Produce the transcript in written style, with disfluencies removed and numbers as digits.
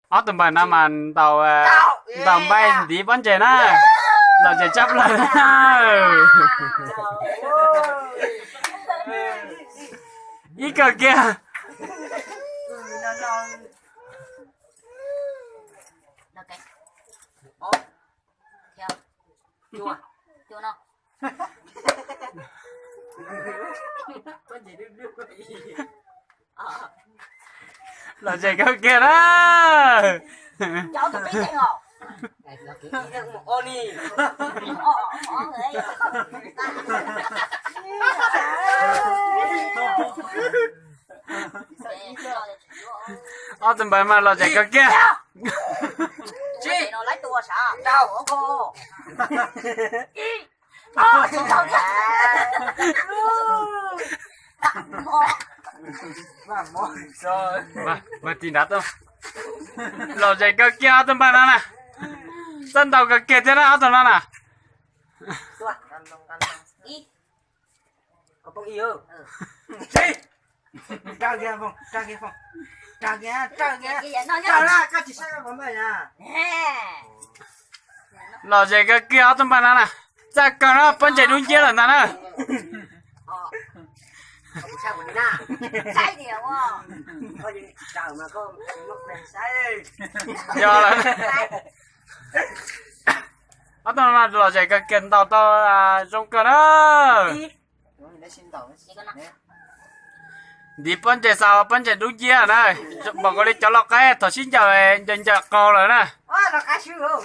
ở tầm bài năm mà tàu tàu bay đi bắn chè na tàu chè chấp lại ý cờ kia Được cái. Ồ. Theo. Chua. Chua nó. là chè cờ kia đó Cháu tôi biết thế ngọt. Ô nì. Người. ở tầm bài mà là chè cờ kia Chị nó lấy tua sao? Đâu? Ủa cô. Chị không nhá. Rồi. mà tin đắt không là chè cờ kia ở tầm bài nào nè dân tàu cờ kia thế nào ở tầm nào nè Ăn long. Đi. Có bông yêu. Chị. Trang kia không? Trang kia. Chị nó nhá. Trang ra, các chị sang vào mày nha. là chè cờ kia ở tầm bài nào nè cha cờ nó bắn chè đúng kia là nào nè Sao của Nina? Sai điểm không? Có gì chào mà có mất đèn sai. do là ở tầm nào là chè cờ kia tàu trong cờ đó Để xin tàu. Chị con nào? đi bắn chè sao bắn chè đúng kia này bọn con đi cho lọc cái thọ xin chào dân chào cô rồi nè Nó cá sấu.